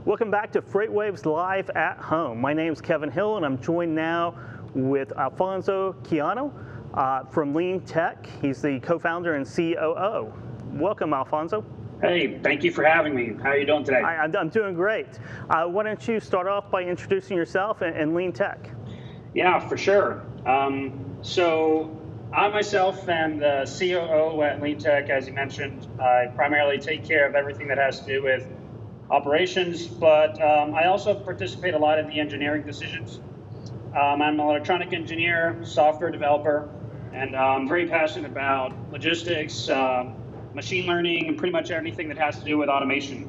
Welcome back to FreightWaves Live at Home. My name is Kevin Hill, and I'm joined now with Alfonso Quijano from Leantech. He's the co-founder and COO. Welcome, Alfonso. Hey, thank you for having me. How are you doing today? I'm doing great. Why don't you start off by introducing yourself and Leantech? Yeah, for sure. So I myself am the COO at Leantech. As you mentioned, I primarily take care of everything that has to do with operations, but I also participate a lot in the engineering decisions. I'm an electronic engineer, software developer, and I'm very passionate about logistics, machine learning, and pretty much anything that has to do with automation.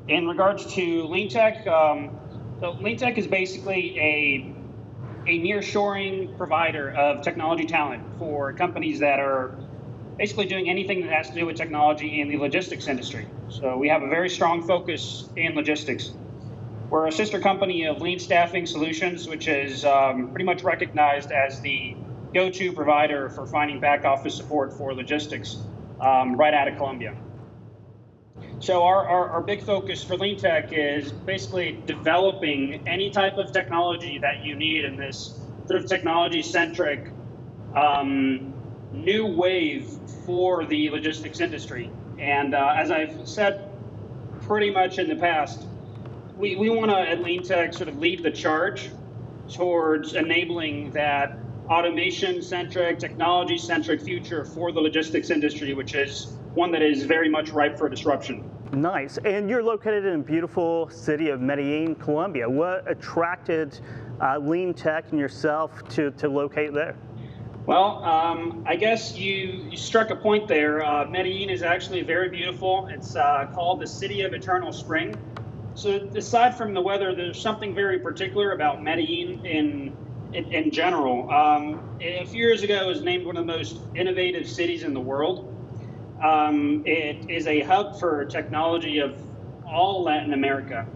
In regards to Leantech, so Leantech is basically a nearshoring provider of technology talent for companies that are basically doing anything that has to do with technology in the logistics industry. So we have a very strong focus in logistics. We're a sister company of Lean Staffing Solutions, which is pretty much recognized as the go-to provider for finding back office support for logistics right out of Colombia. So our big focus for Leantech is basically developing any type of technology that you need in this sort of technology-centric new wave for the logistics industry. And as I've said pretty much in the past, we want to, at Leantech, sort of lead the charge towards enabling that automation-centric, technology-centric future for the logistics industry, which is one that is very much ripe for disruption. Nice. And you're located in the beautiful city of Medellin, Colombia. What attracted Leantech and yourself to locate there? Well, I guess you struck a point there. Medellin is actually very beautiful. It's called the City of Eternal Spring. So aside from the weather, there's something very particular about Medellin in general. A few years ago, it was named one of the most innovative cities in the world. It is a hub for technology of all Latin America.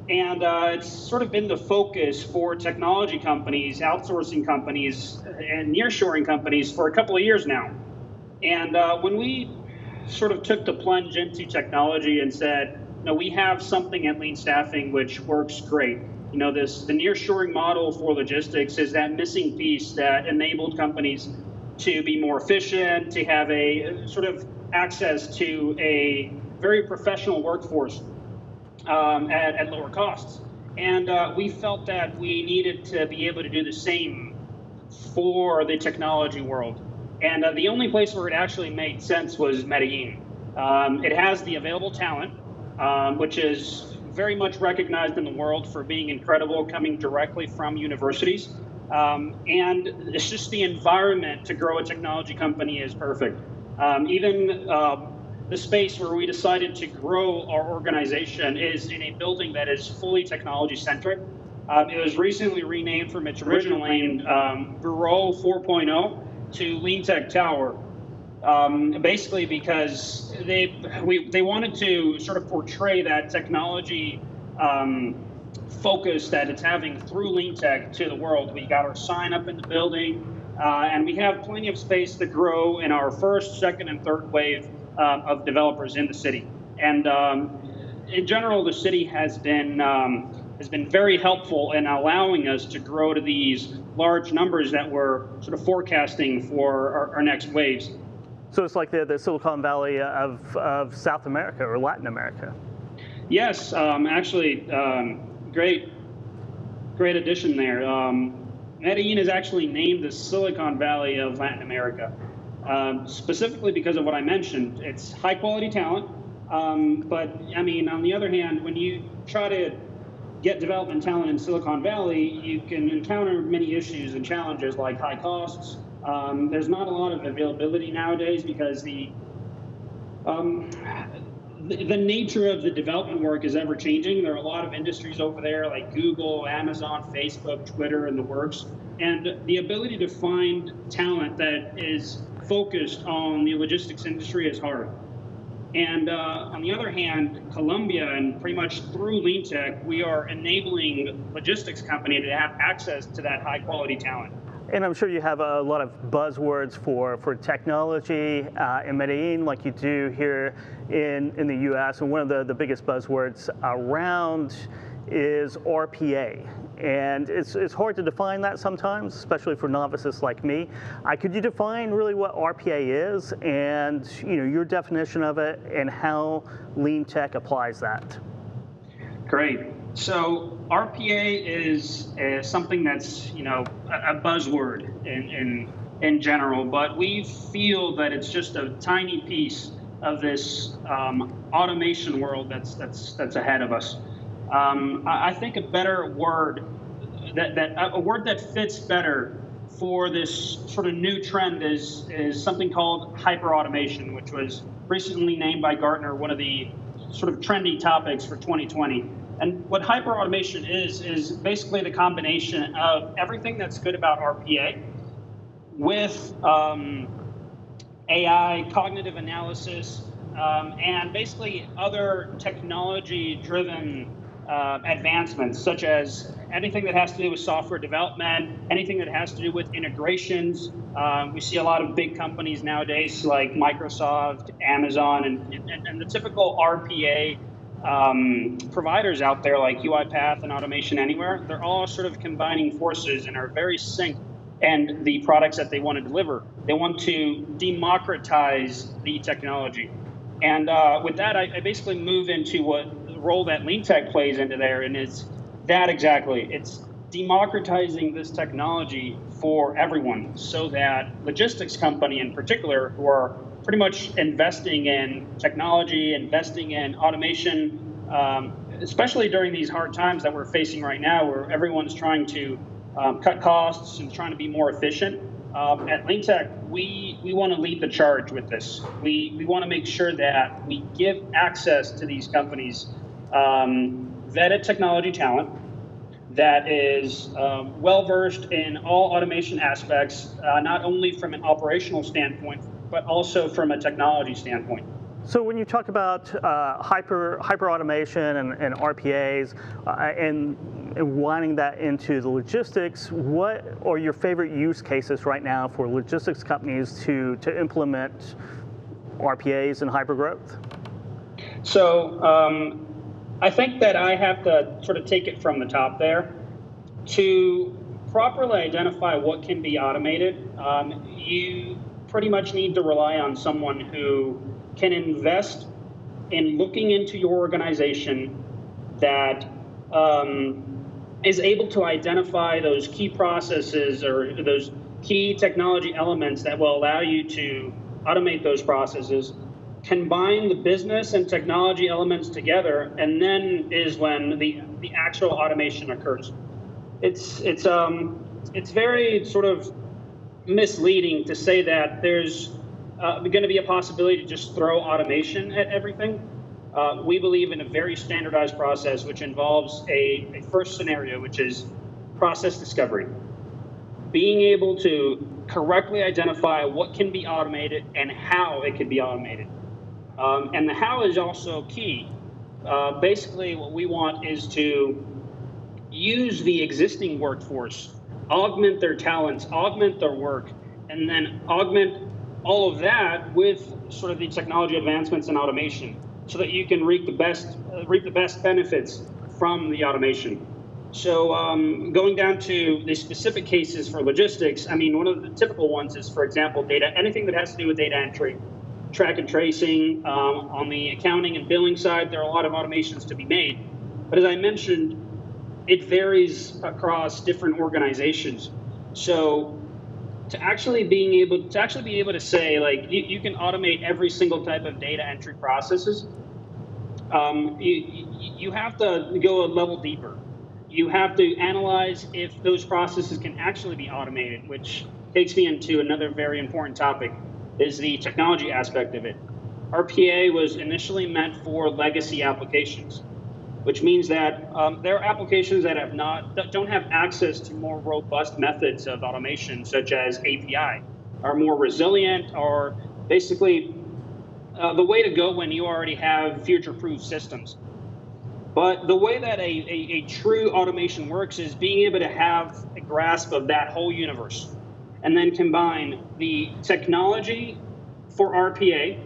And it's sort of been the focus for technology companies, outsourcing companies, and nearshoring companies for a couple of years now. And when we sort of took the plunge into technology and said, no, we have something at Lean Staffing which works great. You know, the nearshoring model for logistics is that missing piece that enabled companies to be more efficient, to have a sort of access to a very professional workforce at lower costs. And we felt that we needed to be able to do the same for the technology world. And the only place where it actually made sense was Medellin. It has the available talent, which is very much recognized in the world for being incredible, coming directly from universities. And it's just the environment to grow a technology company is perfect. Even the space where we decided to grow our organization is in a building that is fully technology-centric. It was recently renamed from its original name, Bureau 4.0, to Leantech Tower, basically because they wanted to sort of portray that technology focus that it's having through Leantech to the world. We got our sign up in the building, and we have plenty of space to grow in our first, second, and third wave of developers in the city. And in general, the city has been very helpful in allowing us to grow to these large numbers that we're sort of forecasting for our next waves. So it's like the Silicon Valley of South America or Latin America. Yes, actually, great addition there. Medellin is actually named the Silicon Valley of Latin America, specifically because of what I mentioned. It's high quality talent, but I mean, on the other hand, when you try to get development talent in Silicon Valley, you can encounter many issues and challenges like high costs. There's not a lot of availability nowadays because the nature of the development work is ever changing. There are a lot of industries over there like Google, Amazon, Facebook, Twitter, and the works. And the ability to find talent that is focused on the logistics industry is hard. And on the other hand, Colombia, and pretty much through Leantech, we are enabling logistics company to have access to that high quality talent. And I'm sure you have a lot of buzzwords for technology in Medellin, like you do here in the U.S. And one of the biggest buzzwords around is RPA. And it's hard to define that sometimes, especially for novices like me. Could you define really what RPA is and your definition of it and how Leantech applies that? Great. So RPA is something that's a buzzword in general, but we feel that it's just a tiny piece of this automation world that's ahead of us. I think a better word a word that fits better for this sort of new trend is something called hyperautomation, which was recently named by Gartner one of the sort of trendy topics for 2020. And what hyperautomation is basically the combination of everything that's good about RPA with AI, cognitive analysis, and basically other technology-driven advancements, such as anything that has to do with software development, anything that has to do with integrations. We see a lot of big companies nowadays like Microsoft, Amazon, and the typical RPA providers out there like UiPath and Automation Anywhere. They're all sort of combining forces and are very synced in the products that they want to deliver. They want to democratize the technology. And with that, I basically move into what the role that Leantech plays into there, and it's that exactly. It's democratizing this technology for everyone so that logistics company in particular, who are pretty much investing in technology, investing in automation, especially during these hard times that we're facing right now, where everyone's trying to cut costs and trying to be more efficient. At Leantech, we want to lead the charge with this. We want to make sure that we give access to these companies vetted technology talent that is well-versed in all automation aspects, not only from an operational standpoint, but also from a technology standpoint. So when you talk about hyper automation and RPAs and winding that into the logistics, what are your favorite use cases right now for logistics companies to implement RPAs and hypergrowth? So I think that I have to sort of take it from the top there. To properly identify what can be automated, you pretty much need to rely on someone who can invest in looking into your organization that is able to identify those key processes or those key technology elements that will allow you to automate those processes, combine the business and technology elements together, and then is when the actual automation occurs. It's very sort of misleading to say that there's going to be a possibility to just throw automation at everything. We believe in a very standardized process, which involves a first scenario, which is process discovery. Being able to correctly identify what can be automated and how it can be automated. And the how is also key. Basically, what we want is to use the existing workforce, augment their talents, augment their work, and then augment all of that with sort of the technology advancements and automation so that you can reap the best benefits from the automation. So going down to the specific cases for logistics, I mean, one of the typical ones is, for example, anything that has to do with data entry, track and tracing. On the accounting and billing side, there are a lot of automations to be made. But as I mentioned, it varies across different organizations. So to actually be able to say, like, you can automate every single type of data entry processes, you have to go a level deeper. You have to analyze if those processes can actually be automated, which takes me into another very important topic, is the technology aspect of it. RPA was initially meant for legacy applications, which means that there are applications that don't have access to more robust methods of automation, such as API, are more resilient, or basically the way to go when you already have future-proof systems. But the way that a true automation works is being able to have a grasp of that whole universe. and then combine the technology for RPA,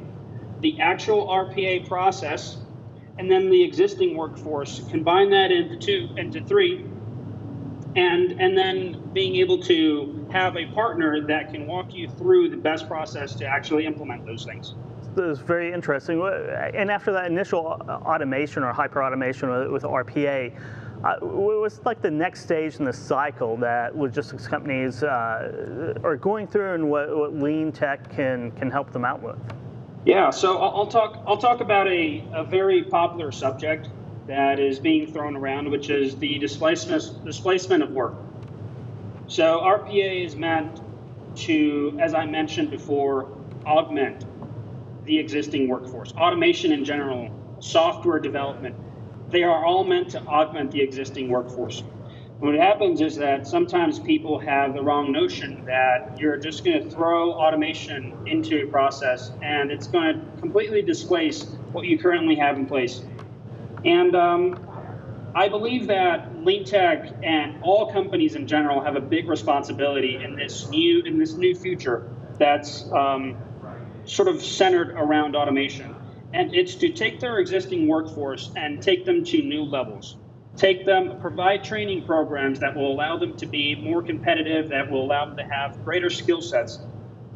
the actual RPA process, and then the existing workforce, combine that into three, and then being able to have a partner that can walk you through the best process to actually implement those things. That's very interesting. And after that initial automation or hyper automation with RPA, what's like the next stage in the cycle that logistics companies are going through, and what Leantech can help them out with? Yeah, so I'll talk about a very popular subject that is being thrown around, which is the displacement of work. So RPA is meant to, as I mentioned before, augment the existing workforce. Automation in general, software development, they are all meant to augment the existing workforce. What happens is that sometimes people have the wrong notion that you're just going to throw automation into a process and it's going to completely displace what you currently have in place. And I believe that Leantech and all companies in general have a big responsibility in this new future that's sort of centered around automation. And it's to take their existing workforce and take them to new levels. Provide training programs that will allow them to be more competitive, that will allow them to have greater skill sets.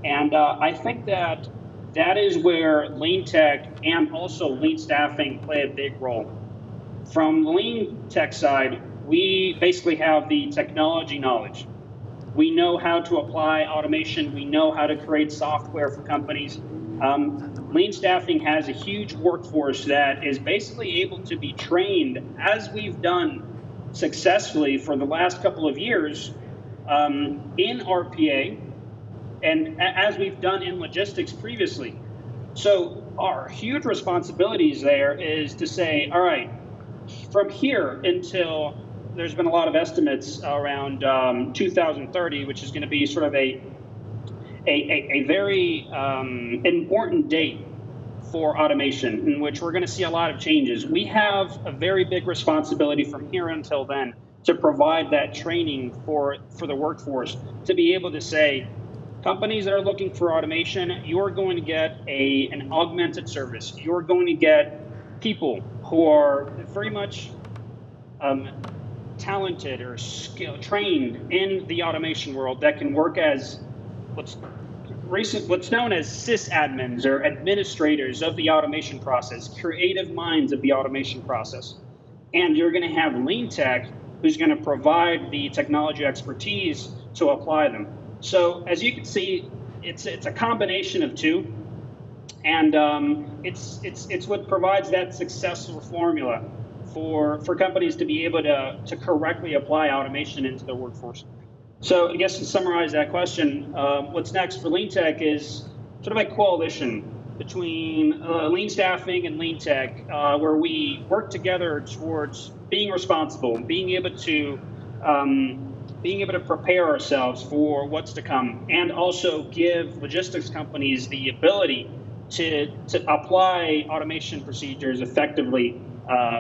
And I think that is where Leantech and also lean staffing play a big role. From the Leantech side, we basically have the technology knowledge. We know how to apply automation. We know how to create software for companies. Lean staffing has a huge workforce that is basically able to be trained, as we've done successfully for the last couple of years in RPA, and as we've done in logistics previously. So our huge responsibilities there is to say, all right, from here until there's been a lot of estimates around 2030, which is going to be sort of a very important date for automation, in which we're going to see a lot of changes. We have a very big responsibility from here until then to provide that training for the workforce, to be able to say, companies that are looking for automation, you're going to get an augmented service. You're going to get people who are very much talented or trained in the automation world that can work as what's known as sysadmins or administrators of the automation process, creative minds of the automation process. And you're going to have Leantech, who's going to provide the technology expertise to apply them. So as you can see, it's a combination of two, and it's what provides that successful formula for companies to be able to correctly apply automation into their workforce. So I guess to summarize that question, what's next for Leantech is sort of a coalition between lean staffing and Leantech, where we work together towards being responsible, being able to prepare ourselves for what's to come, and also give logistics companies the ability to apply automation procedures effectively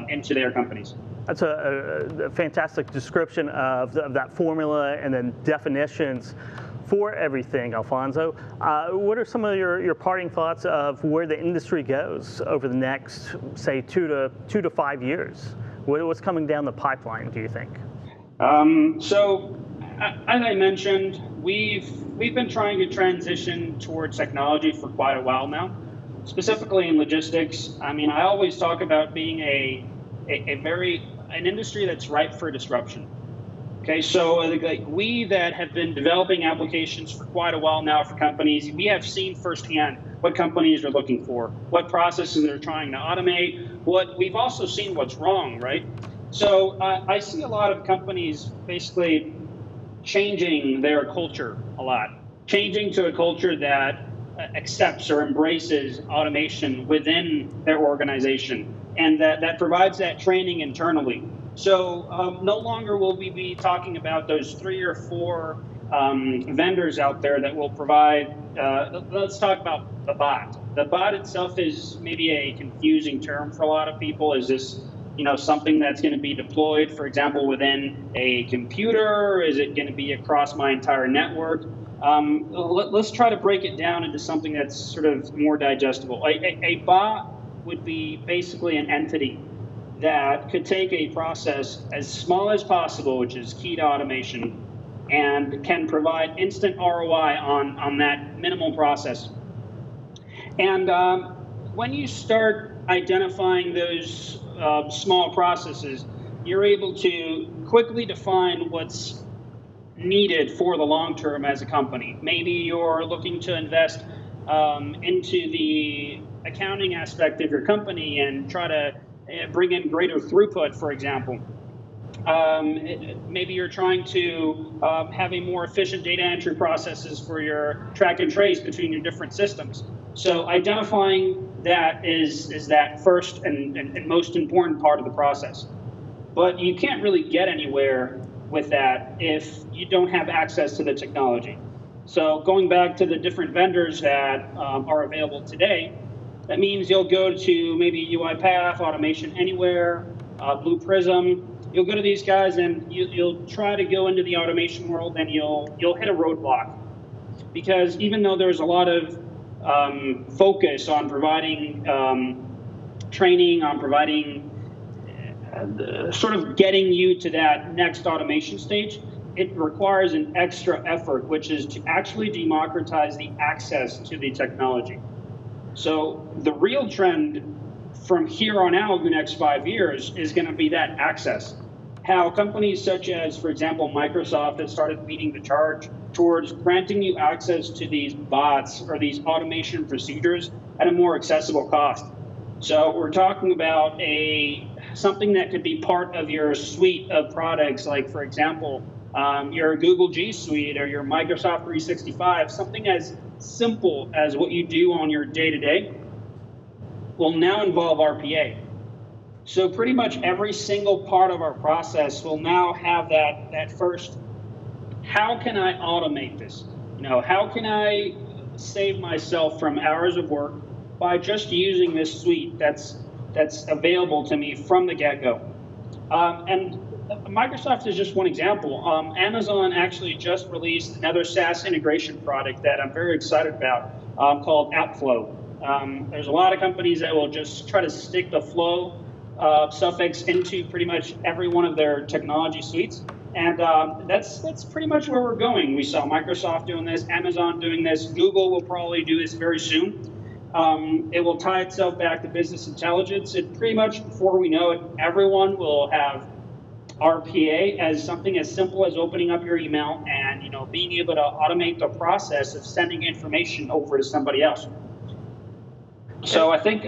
into their companies. That's a fantastic description of that formula and then definitions for everything, Alfonso. What are some of your parting thoughts of where the industry goes over the next, say, 2 to 5 years? What's coming down the pipeline, do you think? So, as I mentioned, we've been trying to transition towards technology for quite a while now. Specifically in logistics, I mean, I always talk about being an industry that's ripe for disruption. Okay, so like we that have been developing applications for quite a while now for companies, we have seen firsthand what companies are looking for, what processes they're trying to automate. We've also seen what's wrong, right? So I see a lot of companies basically changing their culture a lot, changing to a culture that accepts or embraces automation within their organization, and that provides that training internally. So no longer will we be talking about those 3 or 4 vendors out there that will provide, let's talk about the bot. The bot itself is maybe a confusing term for a lot of people. Is this something that's going to be deployed, for example, within a computer? Is it going to be across my entire network? Let's try to break it down into something that's sort of more digestible. A bot would be basically an entity that could take a process as small as possible, which is key to automation, and can provide instant ROI on that minimal process. And when you start identifying those small processes, you're able to quickly define what's needed for the long term as a company. Maybe you're looking to invest into the accounting aspect of your company and try to bring in greater throughput, for example. Maybe you're trying to have a more efficient data entry processes for your track and trace between your different systems. So identifying that is that first and most important part of the process. But you can't really get anywhere with that if you don't have access to the technology. So going back to the different vendors that are available today, that means you'll go to maybe UiPath, Automation Anywhere, Blue Prism. You'll go to these guys and you'll try to go into the automation world and you'll hit a roadblock. Because even though there's a lot of focus on providing training, on providing sort of getting you to that next automation stage, it requires an extra effort, which is to actually democratize the access to the technology. So the real trend from here on out in the next 5 years is going to be that access. How companies such as, for example, Microsoft has started leading the charge towards granting you access to these bots or these automation procedures at a more accessible cost. So we're talking about something that could be part of your suite of products, like, for example, your Google G Suite or your Microsoft 365, something as simple as what you do on your day-to-day will now involve RPA. So pretty much every single part of our process will now have that first, how can I automate this? How can I save myself from hours of work by just using this suite that's available to me from the get-go? And Microsoft is just one example. Amazon actually just released another SaaS integration product that I'm very excited about called AppFlow. There's a lot of companies that will just try to stick the flow suffix into pretty much every one of their technology suites. And that's pretty much where we're going. We saw Microsoft doing this, Amazon doing this, Google will probably do this very soon. It will tie itself back to business intelligence. And pretty much before we know it, everyone will have RPA as something as simple as opening up your email and being able to automate the process of sending information over to somebody else. So I think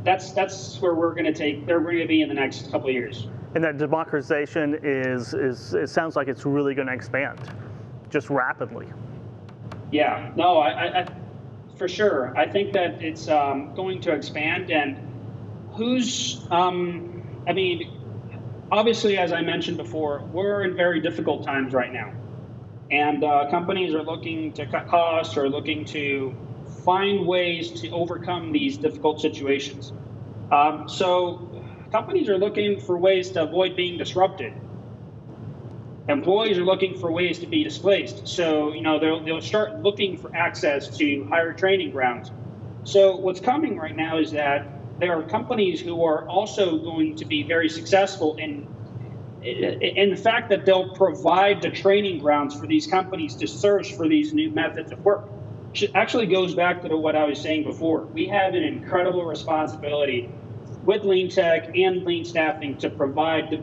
that's where we're going to be in the next couple of years. And that democratization it sounds like it's really going to expand, just rapidly. Yeah, no, I for sure. I think that it's going to expand, and obviously, as I mentioned before, we're in very difficult times right now. And companies are looking to cut costs or looking to find ways to overcome these difficult situations. So companies are looking for ways to avoid being disrupted. Employees are looking for ways to be displaced. So, they'll start looking for access to higher training grounds. So what's coming right now is that there are companies who are also going to be very successful in the fact that they'll provide the training grounds for these companies to search for these new methods of work. Which actually goes back to what I was saying before. We have an incredible responsibility with Leantech and Lean Staffing to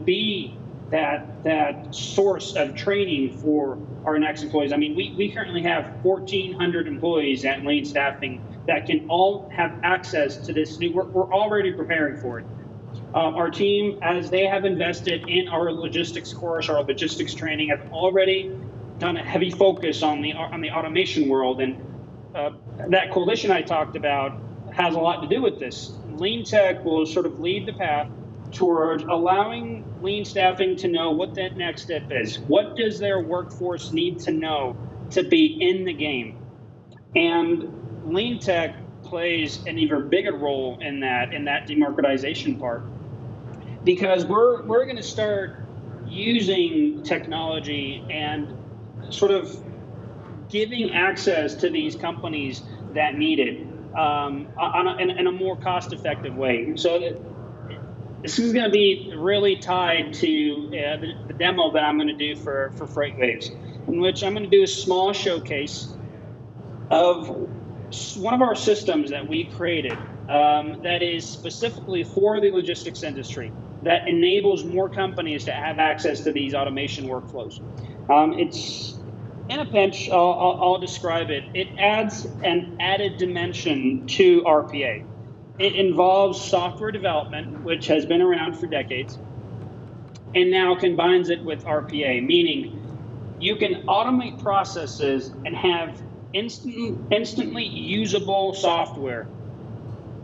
be that source of training for our next employees. I mean, we currently have 1,400 employees at Lean Staffing that can all have access to this new work. We're already preparing for it. Our team, as they have invested in our logistics course, our logistics training, have already done a heavy focus on the automation world, and that coalition I talked about has a lot to do with this. Leantech will sort of lead the path towards allowing Lean Staffing to know what that next step is. What does their workforce need to know to be in the game? And Leantech plays an even bigger role in that democratization part, because we're going to start using technology and sort of giving access to these companies that need it in a more cost-effective way. So this is going to be really tied to the demo that I'm going to do for FREIGHTWAVES, in which I'm going to do a small showcase of one of our systems that we created that is specifically for the logistics industry, that enables more companies to have access to these automation workflows. It's in a pinch, I'll describe it. It adds an added dimension to RPA. It involves software development, which has been around for decades, and now combines it with RPA, meaning you can automate processes and have instantly usable software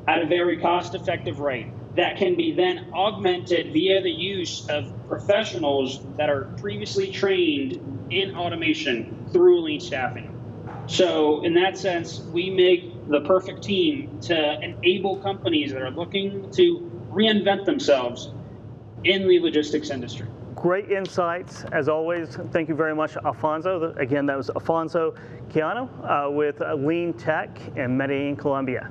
at a very cost-effective rate that can be then augmented via the use of professionals that are previously trained in automation through lean staffing. So in that sense, we make the perfect team to enable companies that are looking to reinvent themselves in the logistics industry. Great insights, as always. Thank you very much, Alfonso. Again, that was Alfonso Quijano with Leantech in Medellin, Colombia.